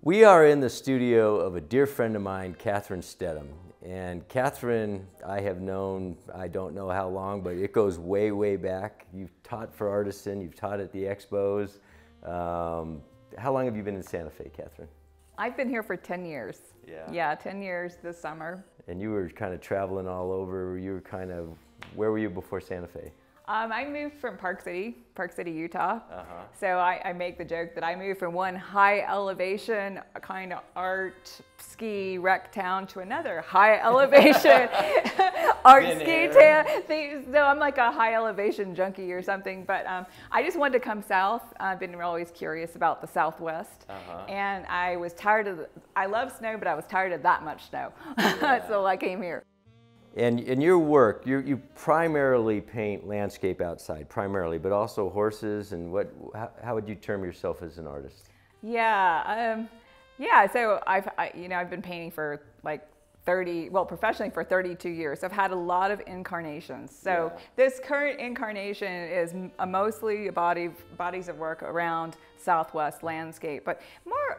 We are in the studio of a dear friend of mine, Kathryn Stedham. And Kathryn, I have known, I don't know how long, but it goes way, way back. You've taught for Artisan, you've taught at the expos. How long have you been in Santa Fe, Kathryn? I've been here for 10 years. Yeah, 10 years this summer. And you were kind of traveling all over. You were kind of, where were you before Santa Fe? I moved from Park City, Utah. So I make the joke that I moved from one high elevation kind of art ski wreck town to another high elevation art ski town. So I'm like a high elevation junkie or something. But I just wanted to come south. I've been always curious about the Southwest. And I was tired of, I love snow, but I was tired of that much snow. So I came here. And in your work, you primarily paint landscape outside, primarily, but also horses. And how would you term yourself as an artist? Yeah, so I've been painting for like professionally for 32 years. So I've had a lot of incarnations. So this current incarnation is mostly bodies of work around Southwest landscape, but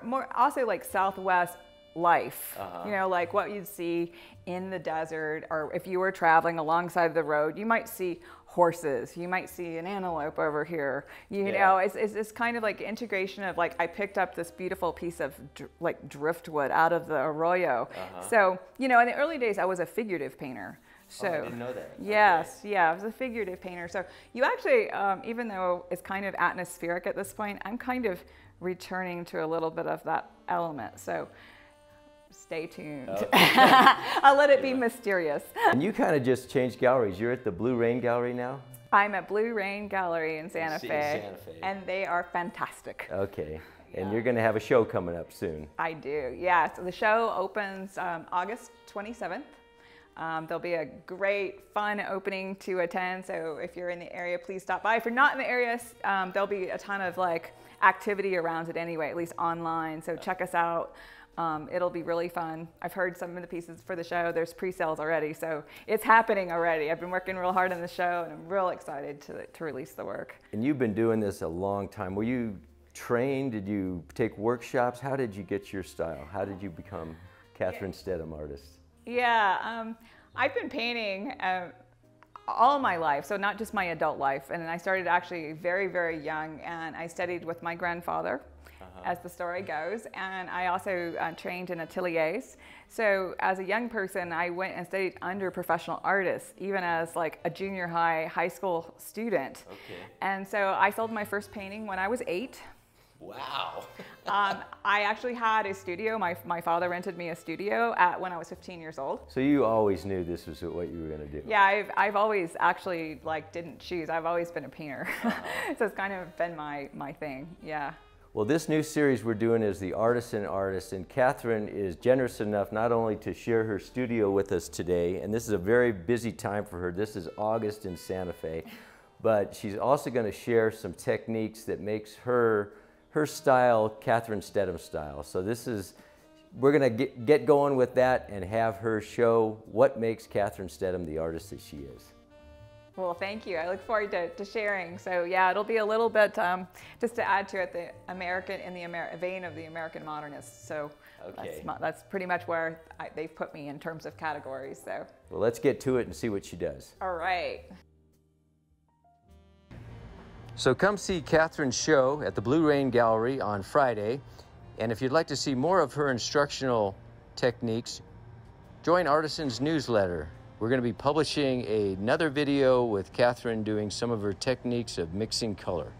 more also like Southwest life, you know, like what you'd see in the desert, or if you were traveling alongside the road, you might see horses, you might see an antelope over here, you know, it's kind of like integration of like, I picked up this beautiful piece of like driftwood out of the arroyo. So, you know, in the early days, I was a figurative painter. So, I didn't know that. Yes, yeah, I was a figurative painter. So you actually, even though it's kind of atmospheric at this point, I'm kind of returning to a little bit of that element. So stay tuned. I'll let it be mysterious. And you kind of just changed galleries. You're at the Blue Rain Gallery now? I'm at Blue Rain Gallery in Santa Fe, and they are fantastic. Okay, and you're going to have a show coming up soon. I do, yeah. So the show opens August 27th. There'll be a great, fun opening to attend, so if you're in the area, please stop by. If you're not in the area, there'll be a ton of like activity around it anyway, at least online, so check us out. It'll be really fun. I've heard some of the pieces for the show. There's pre-sales already, so it's happening already. I've been working real hard on the show, and I'm real excited to release the work. And you've been doing this a long time. Were you trained? Did you take workshops? How did you get your style? How did you become Kathryn Stedham artist? Yeah, I've been painting all my life, so not just my adult life. And I started actually very, very young, and I studied with my grandfather, as the story goes, and I also trained in ateliers. So as a young person, I went and studied under professional artists, even as like a junior high school student. And so I sold my first painting when I was 8. Wow. I actually had a studio. My father rented me a studio when I was 15 years old. So you always knew this was what you were going to do? Yeah, I've always actually didn't choose. I've always been a painter. So it's kind of been my thing, yeah. Well, this new series we're doing is the Artisan Artist, and Kathryn is generous enough not only to share her studio with us today, and this is a very busy time for her. This is August in Santa Fe, but she's also going to share some techniques that makes her style Kathryn Stedham style. So we're going to get going with that and have her show what makes Kathryn Stedham the artist that she is. Well, thank you. I look forward to sharing. So yeah, it'll be a little bit, just to add to it, the vein of the American modernist. So that's pretty much where they've put me in terms of categories. So. Well, let's get to it and see what she does. All right. So come see Kathryn's show at the Blue Rain Gallery on Friday. And if you'd like to see more of her instructional techniques, join Artisan's newsletter. We're going to be publishing another video with Kathryn doing some of her techniques of mixing color.